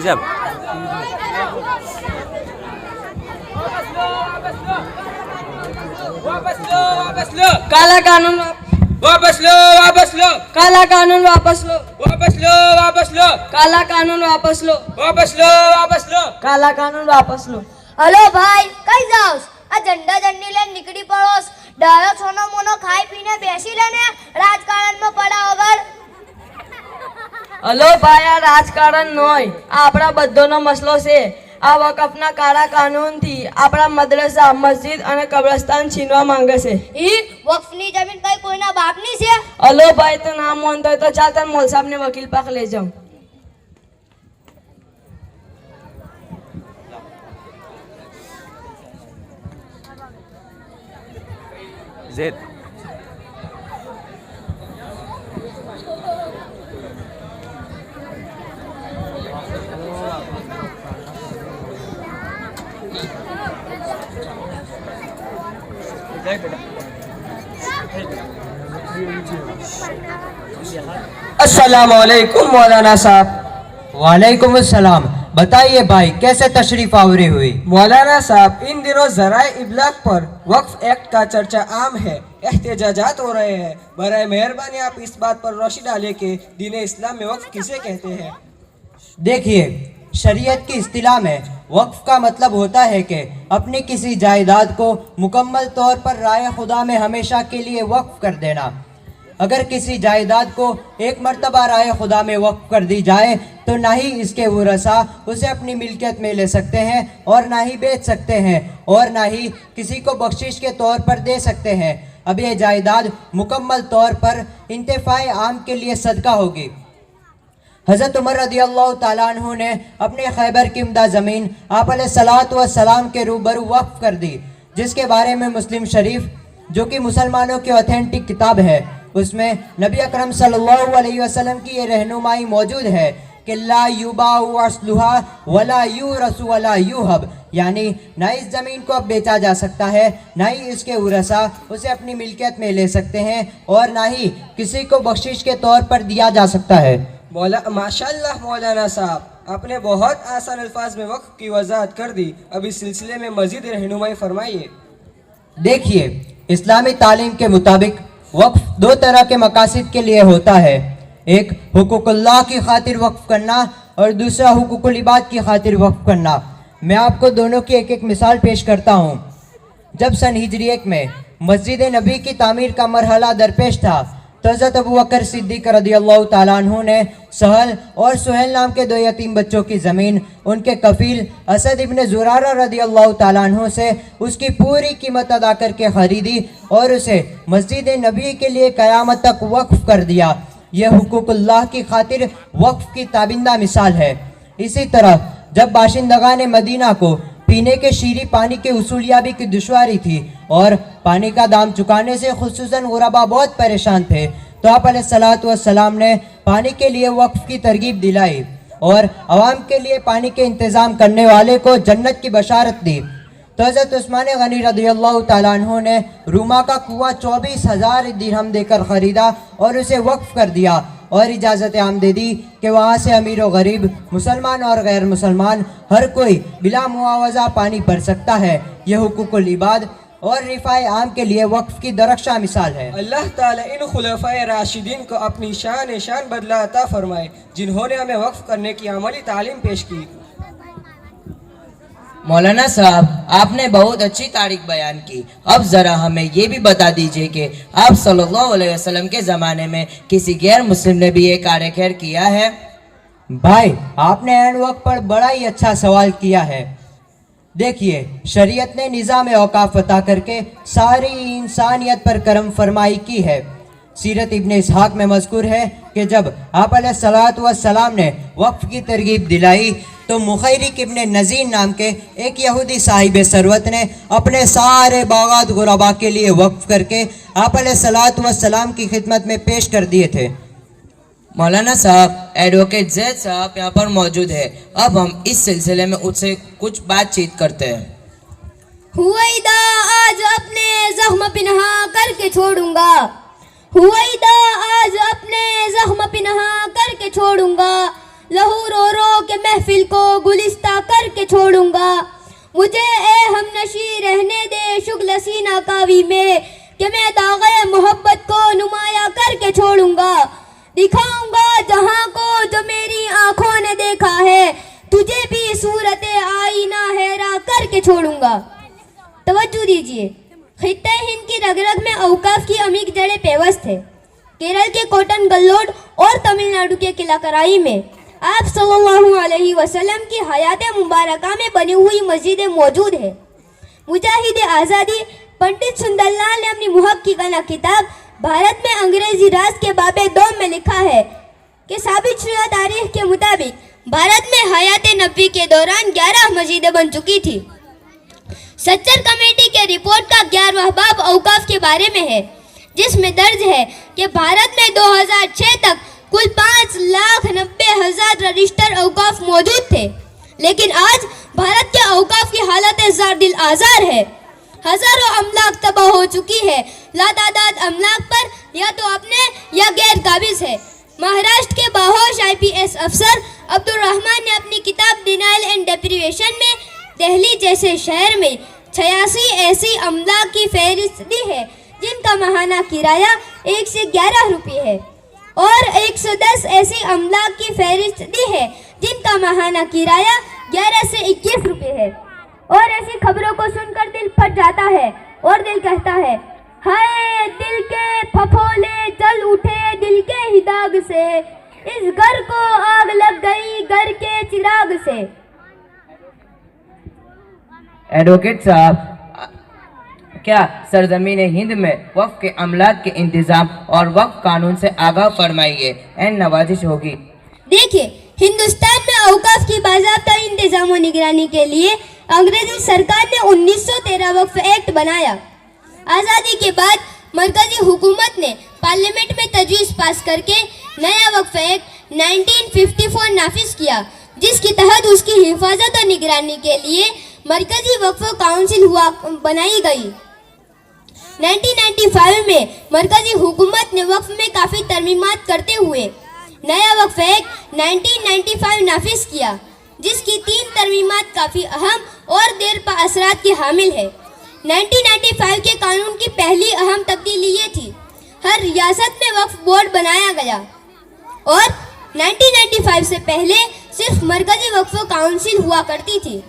جب काला कानून वापस लो, वापस लो, काला कानून वापस लो वापस लो, वापस लो, काला कानून वापस लो वापस लो, वापस लो. काला कानून वापस लो. હલો ભાઈ કઈ જાઓસ? આ ઝંડા ઝંડી લઈને નીકળી પડોસ. ડાયો સોનો મોનો ખાઈ પીને બેસી લે ને રાજકારણમાં પડ્યા વગર. હલો ભાઈ, આ રાજકારણ નોય, આ આપણા બધોનો મસલો છે. આ વકફના કાળા કાનૂનથી આપણા મદ્રસા, મસ્જિદ અને કબ્રસ્તાન છીનવા માંગે છે. ઈ વક્ફની જમીન કઈ કોઈના બાપની છે? હલો ભાઈ, તો ના માનતો હોય તો ચાલ તને મોલ સાહેબને વકીલ પાક લઈ જાઉં. زید السلام علیکم مولانا صاحب. وعلیکم السلام. بتائیے بھائی کیسے تشریف آوری ہوئی؟ مولانا صاحب، ان دنوں ذرائع ابلاغ پر وقف ایکٹ کا چرچا عام ہے. احتجاجات ہو رہے ہیں. برائے مہربانی آپ اس بات پر روشنی ڈالیں کہ دین اسلام میں وقف کسے کہتے ہیں؟ دیکھیے، شریعت کی اصطلاح میں وقف کا مطلب ہوتا ہے کہ اپنی کسی جائیداد کو مکمل طور پر رائے خدا میں ہمیشہ کے لیے وقف کر دینا. اگر کسی جائیداد کو ایک مرتبہ رائے خدا میں وقف کر دی جائے تو نہ ہی اس کے ورثاء اسے اپنی ملکیت میں لے سکتے ہیں اور نہ ہی بیچ سکتے ہیں اور نہ ہی کسی کو بخشش کے طور پر دے سکتے ہیں. اب یہ جائیداد مکمل طور پر انتفاع عام کے لیے صدقہ ہوگی. حضرت عمر رضی اللہ تعالیٰ عنہ نے اپنے خیبر کی عمدہ زمین آپ علیہ الصلوۃ والسلام کے روبرو وقف کر دی، جس کے بارے میں مسلم شریف، جو کہ مسلمانوں کی اوتھینٹک کتاب ہے، اس میں نبی اکرم صلی اللہ علیہ وسلم کی یہ رہنمائی موجود ہے کہ لا یباع اصلھا ولا یورث ولا یوہب، یعنی نہ اس زمین کو اب بیچا جا سکتا ہے، نہ ہی اس کے ورثاء اسے اپنی ملکیت میں لے سکتے ہیں اور نہ ہی کسی کو بخشش کے طور پر دیا جا سکتا ہے. ماشاءاللہ مولانا صاحب، آپ نے بہت آسان الفاظ میں وقف کی وضاحت کر دی. اب اس سلسلے میں مزید رہنمائی فرمائیے. دیکھیے، اسلامی تعلیم کے مطابق وقف دو طرح کے مقاصد کے لیے ہوتا ہے. ایک حقوق اللہ کی خاطر وقف کرنا اور دوسرا حقوق العباد کی خاطر وقف کرنا. میں آپ کو دونوں کی ایک ایک مثال پیش کرتا ہوں. جب سن ہجری 1 میں مسجد نبی کی تعمیر کا مرحلہ درپیش تھا تو حضرت ابو بکر صدیق رضی اللہ تعالیٰ عنہ نے سہل اور سہیل نام کے 2 یتیم بچوں کی زمین ان کے کفیل اسد ابن زرارہ رضی اللہ تعالیٰ عنہ سے اس کی پوری قیمت ادا کر کے خریدی اور اسے مسجد نبی کے لیے قیامت تک وقف کر دیا. یہ حقوق اللہ کی خاطر وقف کی تابندہ مثال ہے. اسی طرح جب باشندگان مدینہ کو پینے کے شیریں پانی کے حصولیابی کی دشواری تھی اور پانی کا دام چکانے سے خصوصاً غربا بہت پریشان تھے تو آپ علیہ الصلوۃ والسلام نے پانی کے لیے وقف کی ترغیب دلائی اور عوام کے لیے پانی کے انتظام کرنے والے کو جنت کی بشارت دی. تو حضرت عثمان غنی رضی اللہ تعالیٰ عنہ نے روما کا کنواں 24,000 درہم دے کر خریدا اور اسے وقف کر دیا اور اجازت عام دے دی کہ وہاں سے امیر و غریب، مسلمان اور غیر مسلمان، ہر کوئی بلا معاوضہ پانی بھر سکتا ہے. یہ حقوق العباد اور رفاع عام کے لیے وقف کی درخشاں مثال ہے. اللہ تعالیٰ ان خلفائے راشدین کو اپنی شان بدلہ عطا فرمائے جنہوں نے ہمیں وقف کرنے کی عملی تعلیم پیش کی. مولانا صاحب، آپ نے بہت اچھی تاریخ بیان کی. اب ذرا ہمیں یہ بھی بتا دیجئے کہ آپ صلی اللہ علیہ وسلم کے زمانے میں کسی غیر مسلم نے بھی یہ کار خیر کیا ہے؟ بھائی، آپ نے عین وقت پر بڑا ہی اچھا سوال کیا ہے. دیکھیے، شریعت نے نظام اوقاف عطا کر کے ساری انسانیت پر کرم فرمائی کی ہے. سیرت ابن اسحاق میں مذکور ہے کہ جب آپ علیہ الصلوۃ والسلام نے وقف کی ترغیب دلائی تو مخیرق ابن نذیر نام کے ایک یہودی صاحب ثروت نے اپنے سارے باغات غربا کے لیے وقف کر کے آپ علیہ الصلوۃ والسلام کی خدمت میں پیش کر دیے تھے. مولانا صاحب، ایڈوکیٹ زید صاحب یہاں پر موجود ہے. اب ہم اس سلسلے میں ان سے کچھ بات چیت کرتے ہیں. ہوئیدا آج اپنے زخم پنہا کر کے چھوڑوں گا، ہوئیدا آج اپنے زخم پنہا کر کے چھوڑوں گا، लहू रो रो के महफिल को गुलिस्ता करके छोड़ूंगा। मुझे ए हमनशी रहने दे शुगल सीना कावी में कि मैं दाग़े मोहब्बत को नुमाया करके छोड़ूंगा। दिखाऊंगा जहां को जो मेरी आंखों ने देखा है, तुझे भी सूरत आईना हैरा करके छोड़ूंगा। तवज्जो दीजिए, खित्ते हिंद की रग-रग में औकाफ की अमीर जड़ें पेवस्त है। केरल के कोटन गल्लोड और तमिलनाडु के किलाकराई में आप सल्लल्लाहु अलैहि वसल्लम की हयात मुबारका में बनी हुई मस्जिदें मौजूद है। मुजाहिद आज़ादी पंडित सुंदरलाल ने अपनी मुहक्किकाना किताब भारत में अंग्रेजी राज के बाबे 2 में लिखा है कि साबित शुदा तारीख के मुताबिक भारत में हयात नबी के दौरान 11 मस्जिदें बन चुकी थी। सच्चर कमेटी के रिपोर्ट का 11वां बाब औकाफ के बारे में है, जिसमें दर्ज है कि भारत में 2006 तक कुल 5,90,000 रजिस्टर औकाफ मौजूद थे, लेकिन आज भारत के औकाफ की हालत ज़ार दिल आज़ार है। हजारों अमलाक तबाह हो चुकी है। लातादाद अमलाक पर या तो अपने या गैर काबिज है। महाराष्ट्र के बाहोश IPS अफसर अब्दुल रहमान ने अपनी किताब डिनाइल एंड डेप्रिवेशन में दिल्ली जैसे शहर में 86 ऐसी अमलाक की फहरिस्त दी है जिनका माहाना किराया 1 से 11 रुपये है, और 110 ऐसी अमलाक की फहरिस्त दी है जिनका माहाना किराया 11 से 21 रुपये है। और ऐसी खबरों को सुनकर दिल फट जाता है और दिल कहता है, हाय दिल के फफोले जल उठे दिल के ही दाग से, इस घर को आग लग गई घर के चिराग से। एडवोकेट साहब, क्या सरजमीन हिंद में वक्फ के अमलाक के इंतजाम और वक्फ कानून से आगाह फरमाइए, एन नवाजिश होगी। देखिए, हिंदुस्तान में औकाफ की बाज़ाब्ता इंतजाम और निगरानी के लिए अंग्रेजी सरकार ने 1913 वक्फ एक्ट बनाया। आज़ादी के बाद मरकजी हुकूमत ने पार्लियामेंट में तजवीज़ पास करके नया वक्फ एक्ट 1954 नाफिज किया, जिसके तहत उसकी हिफाजत और निगरानी के लिए मरकजी वक्फ काउंसिल बनाई गई। 1995 में मरकजी हुकूमत ने वक्फ में काफ़ी तरमीमात करते हुए नया वक्फ एक्ट 1995 नाफिज किया, जिसकी 3 तरमीमात काफ़ी अहम और देर पा असरात की हामिल है। 1995 के कानून की पहली अहम तब्दीली ये थी, हर रियासत में वक्फ बोर्ड बनाया गया, और 1995 से पहले सिर्फ मरकजी वक्फ काउंसिल हुआ करती थी।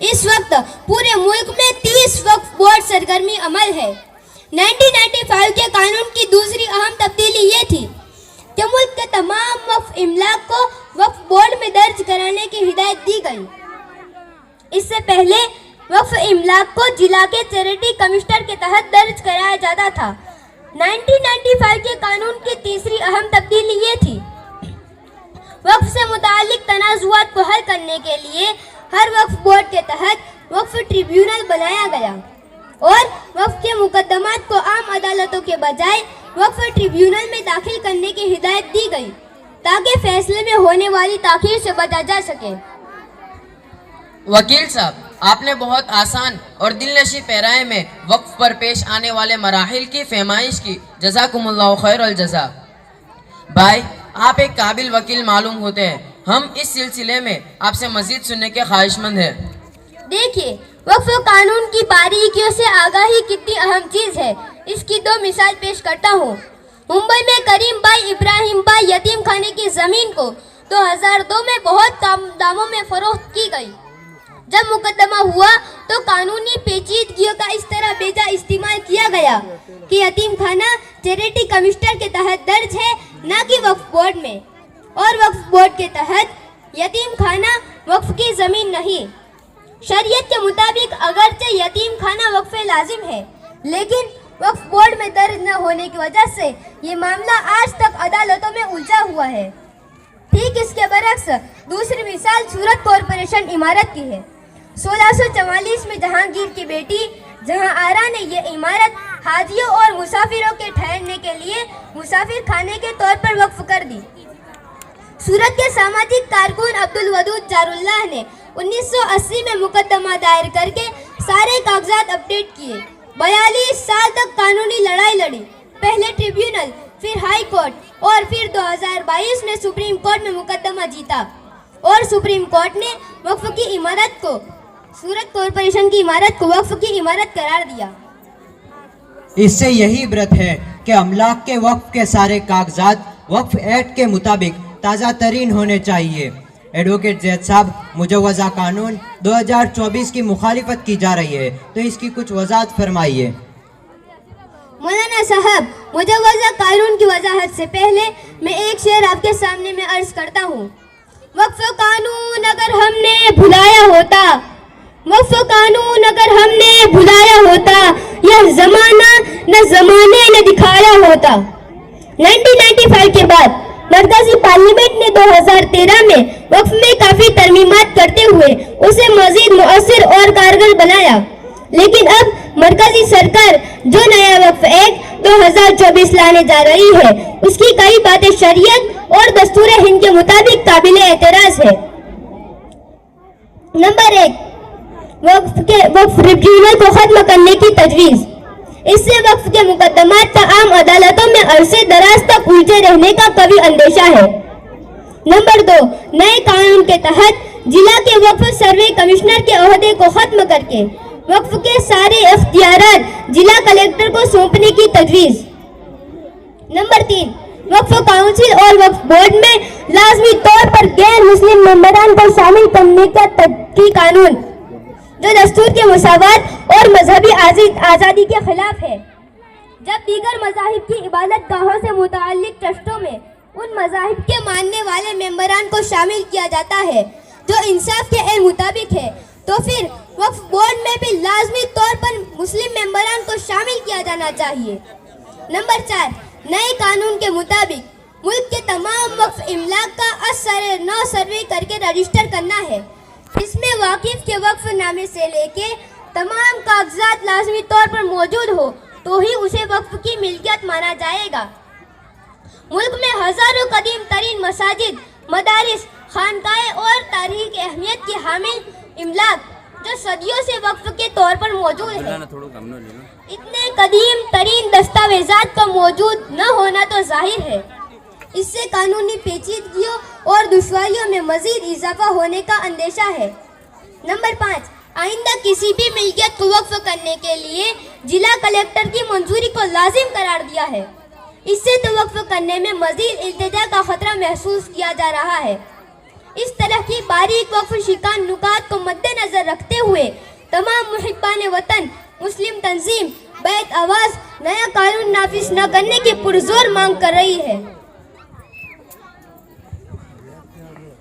इस वक्त पूरे मुल्क में 30 वक्फ बोर्ड सरगर्मी अमल है। 1995 के कानून की दूसरी अहम तब्दीली ये थी कि मुल्क के तमाम वक्फ इमलाक को वक्फ बोर्ड में दर्ज कराने की हिदायत दी गई। इससे पहले वक्फ इमलाक को जिला के चैरिटी कमिश्नर के तहत दर्ज कराया जाता था। 1995 के कानून की तीसरी अहम तब्दीली ये थी, वक्फ से मुतालिक तनाज़ुआत को हल करने के लिए हर वक्फ बोर्ड के तहत वक्फ ट्रिब्यूनल बनाया गया, और वक्फ के मुकदमात को आम अदालतों के बजाय वक्फ ट्रिब्यूनल में दाखिल करने की हिदायत दी गई, ताकि फैसले में होने वाली ताख़ीर से बचा जा सके। वकील साहब, आपने बहुत आसान और दिलनशी पैराए में वक्फ पर पेश आने वाले मराहिल की फरमाइश की। जज़ाकुमुल्लाहु खैरल जज़ा। भाई, आप एक काबिल वकील मालूम होते हैं। हम इस सिलसिले में आपसे मज़ीद सुनने के ख्वाहिशमंद हैं। देखिए, वक्फ कानून की बारीकियों से आगाही कितनी अहम चीज़ है, इसकी 2 मिसाल पेश करता हूँ। मुंबई में करीम भाई इब्राहिम भाई यतीम खाने की ज़मीन को 2002 में बहुत कम दामों में फरोख्त की गई। जब मुकदमा हुआ तो कानूनी पेचीदगियों का इस तरह बेजा इस्तेमाल किया गया कि यतीम खाना चैरिटी कमिश्नर के तहत दर्ज है, न कि वक्फ बोर्ड में, और वक्फ बोर्ड के तहत यतीम खाना वक्फ की ज़मीन नहीं। शरीयत के मुताबिक अगरचे यतीम खाना वक्फ लाजिम है, लेकिन वक्फ बोर्ड में दर्ज न होने की वजह से ये मामला आज तक अदालतों में उलझा हुआ है। ठीक इसके बरक्स दूसरी मिसाल सूरत कॉरपोरेशन इमारत की है। 1644 में जहांगीर की बेटी जहां आरा ने ये इमारत हाजियों और मुसाफिरों के ठहरने के लिए मुसाफिर खाने के तौर पर वक्फ कर दी। सूरत के सामाजिक कारकुन अब्दुल वदूद जारुल्लाह ने 1980 में मुकदमा दायर करके सारे कागजात अपडेट किए। 42 साल तक कानूनी लड़ाई लड़ी, पहले ट्रिब्यूनल, फिर हाई कोर्ट, और फिर 2022 में सुप्रीम कोर्ट में मुकदमा जीता। और सुप्रीम कोर्ट ने वक्फ की इमारत को सूरत कॉरपोरेशन की इमारत को वक्फ की इमारत करार दिया। इससे यही इबरत है कि अमलाक के वक्फ के सारे कागजात वक्फ एक्ट के मुताबिक ताज़ा तरीन होने चाहिए। एडवोकेट जैद साहब, मुजव्वज़ा कानून 2024 की मुखालिफत की जा रही है, तो इसकी कुछ वजाहत फरमाइए। मौलाना साहब, मुजव्वज़ा कानून की वजाहत से पहले मैं एक शेर आपके सामने में अर्ज करता हूँ। वक्फ कानून अगर हमने भुलाया होता, वक्फ कानून अगर हमने भुलाया होता, यह जमाना न जमाने ने दिखाया होता। 1995 के बाद मरकजी पार्लियामेंट ने 2013 में वक्फ में काफी तरमीमात करते हुए उसे मजीद मुअस्सिर और कारगर बनाया, लेकिन अब मरकजी सरकार जो नया वक्फ एक्ट 2024 लाने जा रही है, उसकी कई बातें शरीयत और दस्तूर हिंद के मुताबिक काबिल एतराज है। नंबर 1, वक्फ ट्रिब्यूनल को खत्म करने की तजवीज़। इससे वक्फ के मुकदमात का आम अदालतों में अरसे दराज तक उलझे रहने का कभी अंदेशा है। नंबर 2, नए कानून के तहत जिला के वक्फ सर्वे कमिश्नर के ओहदे को खत्म करके वक्फ के सारे इख्तियारात जिला कलेक्टर को सौंपने की तजवीज़। नंबर 3, वक्फ काउंसिल और वक्फ बोर्ड में लाजमी तौर पर गैर मुस्लिम मेंबरान को शामिल करने की कानून, जो दस्तूर के मुसावात और मजहबी आज़ादी के खिलाफ है। जब दीगर मज़ाहिब की इबादत गाहों से मुताल्लिक ट्रस्टों में उन मज़ाहिब के मानने वाले मेंबरान को शामिल किया जाता है जो इंसाफ के मुताबिक है, तो फिर वक्फ बोर्ड में भी लाजमी तौर पर मुस्लिम मेंबरान को शामिल किया जाना चाहिए। नंबर 4, नए कानून के मुताबिक मुल्क के तमाम वक्फ इमलाक का असर नौ सर्वे करके रजिस्टर करना है। इसमें वाकिफ के वक्फ नामे से लेके तमाम कागजात लाजमी तौर पर मौजूद हो तो ही उसे वक्फ की मिल्कियत माना जाएगा। मुल्क में हजारों कदीम तरीन मसाजिद, मदारिस, खानकाएं और तारीख अहमियत की हामिल इमलाक जो सदियों से वक्फ के तौर पर मौजूद है, इतने कदीम तरीन दस्तावेजात का मौजूद न होना तो जाहिर है। इससे कानूनी पेचीदगियों और दुश्वारियों में मजीद इजाफा होने का अंदेशा है। नंबर 5, आइंदा किसी भी मिल्कियत को वक्फ करने के लिए जिला कलेक्टर की मंजूरी को लाजिम करार दिया है। इससे तो वक्फ करने में मजीद इल्तिजा का खतरा महसूस किया जा रहा है। इस तरह की बारीक वक्फ शिकान नुकात को मद्देनजर रखते हुए तमाम मुहिब्बान वतन मुस्लिम तंजीम बैत आवाज नया कानून नाफिज न करने की पुरजोर मांग कर रही है।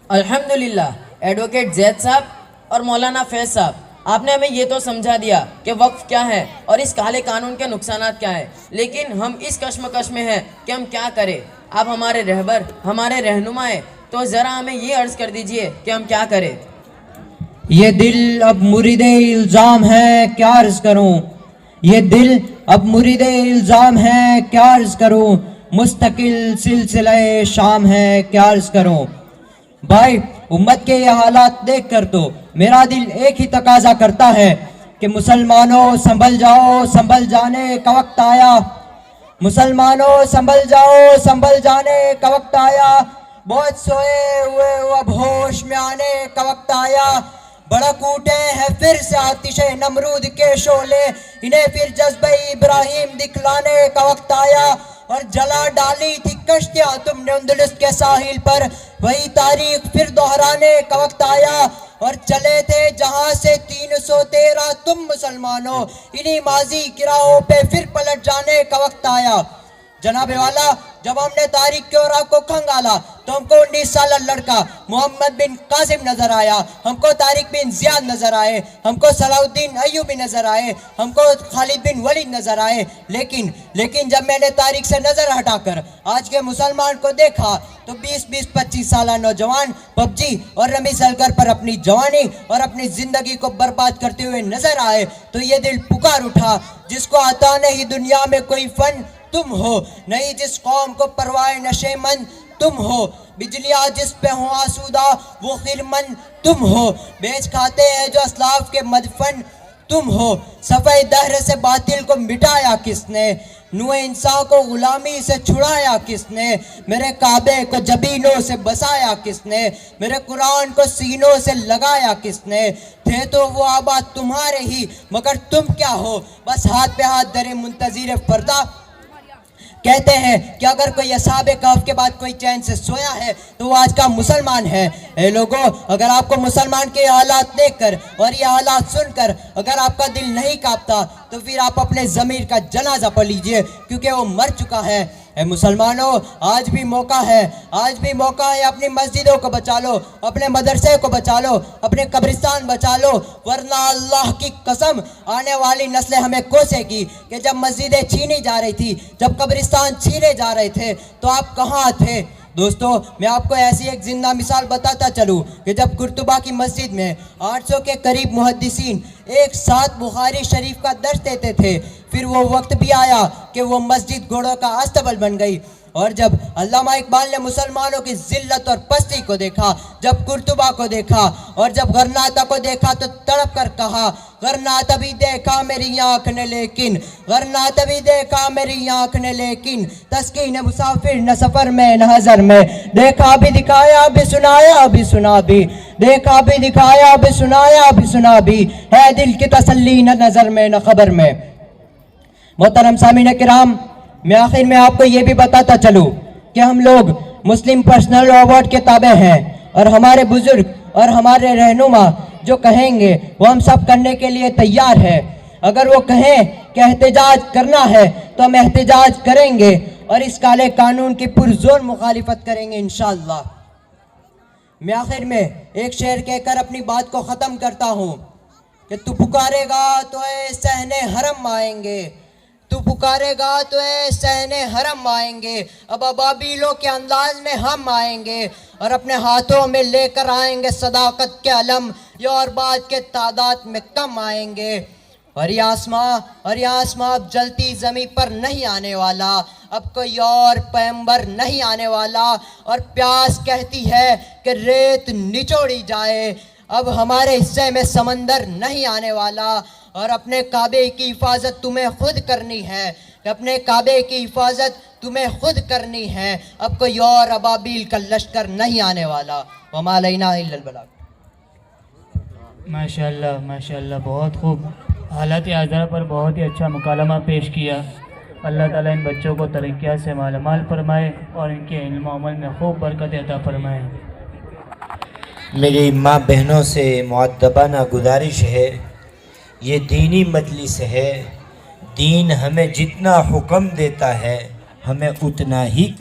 अल्हम्दुलिल्लाह, एडवोकेट जैद साहब और मौलाना फैज साहब, आपने हमें ये तो समझा दिया कि वक्फ क्या है और इस काले कानून के नुकसानात क्या है, लेकिन हम इस कश्मकश में हैं कि हम क्या करें। आप हमारे रहबर, हमारे रहनुमा हैं, तो ज़रा हमें ये अर्ज़ कर दीजिए कि हम क्या करें। ये दिल अब मुरीदे इल्ज़ाम है, क्या अर्ज़ करूं। ये दिल अब मुरीदे इल्ज़ाम है, क्या अर्ज़ करूं। मुस्तकिल सिलसिले शाम है, क्या अर्ज़ करूं। भाई, उम्मत के ये हालात देख कर तो मेरा दिल एक ही तकाजा करता है कि मुसलमानों संभल जाओ, संभल जाने का वक्त आया। मुसलमानों संभल जाओ, संभल जाने का वक्त आया। बहुत सोए हुए अब होश में आने का वक्त आया। भड़क उठे हैं फिर से आतिशे नमरूद के शोले, इन्हें फिर जज्बे इब्राहिम दिखलाने का वक्त आया। और जला डाली थी कश्तियाँ तुमने अंदलुस के साहिल पर, वही तारीख फिर दोहराने का वक्त आया। और चले थे जहाँ से 313 तुम मुसलमानों, इन्हीं माजी की राहों पे फिर पलट जाने का वक्त आया। जनाबे वाला, जब हमने तारीख के और आपको खंगाला तो हमको 19 साल लड़का मोहम्मद बिन कासिम नजर आया, हमको तारिक बिन जियाद नजर आए, हमको सलाउद्दीन अय्यूबी नजर आए, हमको खालिद बिन वलीद नजर आए। लेकिन जब मैंने तारीख से नजर हटाकर आज के मुसलमान को देखा तो 20-25 साल नौजवान पबजी और रमी सलकर पर अपनी जवानी और अपनी जिंदगी को बर्बाद करते हुए नजर आए, तो ये दिल पुकार उठा, जिसको आता नहीं दुनिया में कोई फन तुम हो, नहीं जिस कौम को परवाए नशेमंद तुम हो। बिजलियाँ जिस पे हो आसूदा वो खिरमन तुम हो, बेच खाते हैं जो असलाफ के मदफन तुम हो। सफ़ाई दहर से बातिल को मिटाया किसने, नूह इंसान को गुलामी से छुड़ाया किसने, मेरे काबे को जबीनों से बसाया किसने, मेरे कुरान को सीनों से लगाया किसने, थे तो वो आबाद तुम्हारे ही मगर तुम क्या हो, बस हाथ पे हाथ धरे मुंतज़िर पर्दा। कहते हैं कि अगर कोई असहाबे कहफ के बाद कोई चैन से सोया है तो वो आज का मुसलमान है। ए लोगों, अगर आपको मुसलमान के हालात देखकर और ये हालात सुनकर अगर आपका दिल नहीं कांपता तो फिर आप अपने ज़मीर का जनाजा पढ़ लीजिए, क्योंकि वो मर चुका है। ए मुसलमानों, आज भी मौका है, आज भी मौका है, अपनी मस्जिदों को बचा लो, अपने मदरसे को बचा लो, अपने कब्रिस्तान बचा लो, वरना अल्लाह की कसम आने वाली नस्लें हमें कोसेगी कि जब मस्जिदें छीनी जा रही थी, जब कब्रिस्तान छीने जा रहे थे तो आप कहाँ थे। दोस्तों, मैं आपको ऐसी एक जिंदा मिसाल बताता चलूँ कि जब कुर्तुबा की मस्जिद में 800 के करीब मुहद्दिसीन एक साथ बुखारी शरीफ का दर्स देते थे, फिर वो वक्त भी आया कि वो मस्जिद घोड़ों का अस्तबल बन गई। और जब अल्लामा इकबाल ने मुसलमानों की जिल्लत और पस्ती को देखा, जब कुर्तुबा को देखा और जब गरनाता को देखा तो तड़प कर कहा, गरनाता भी देखा मेरी आँख ने लेकिन, गरनाता भी देखा मेरी आँख ने लेकिन, तस्कीन मुसाफिर न सफ़र में न हज़र में, देखा भी दिखाया भी सुनाया भी सुना भी, देखा भी दिखाया भी सुनाया भी सुना भी, है दिल की तसल्ली न नज़र में न खबर में। मोहतरम सामीन किराम, मैं आखिर में आपको ये भी बताता चलूँ कि हम लोग मुस्लिम पर्सनल अवार्ड के ताबे हैं और हमारे बुजुर्ग और हमारे रहनुमा जो कहेंगे वो हम सब करने के लिए तैयार है। अगर वो कहें कि एहतजाज करना है तो हम एहतजाज करेंगे और इस काले कानून की पुरजोर मुखालिफत करेंगे इंशाअल्लाह। मैं आखिर में एक शेर कहकर अपनी बात को ख़त्म करता हूँ कि तू पुकारेगा तो ए सहने हरम आएंगे, तू पुकारेगा तो ए सहने हरम आएंगे, अब अबाबीलों के अंदाज में हम आएंगे और अपने हाथों में लेकर आएंगे सदाकत के अलम, ये और बात के तादाद में कम आएंगे। और ये आसमां अब जलती ज़मीं पर नहीं आने वाला, अब कोई और पैगंबर नहीं आने वाला। और प्यास कहती है कि रेत निचोड़ी जाए, अब हमारे हिस्से में समंदर नहीं आने वाला। और अपने काबे की हिफाजत तुम्हें खुद करनी है, अपने काबे की हिफाजत तुम्हें खुद करनी है, अब कोई और अबाबील का लश्कर नहीं आने वाला। वमा अलैना इल्लल बलाग। माशाअल्लाह माशाअल्लाह, बहुत खूब। हालत आज़रा पर बहुत ही अच्छा मुकालमा पेश किया। अल्लाह ताला इन बच्चों को तरक्कियात से मालामाल फरमाए और इनके इल्म व अमल में खूब बरकत अता फरमाए। मेरी माँ बहनों से मुअद्दबाना गुजारिश है, ये दीनी मजलिस है, दीन हमें जितना हुक्म देता है हमें उतना ही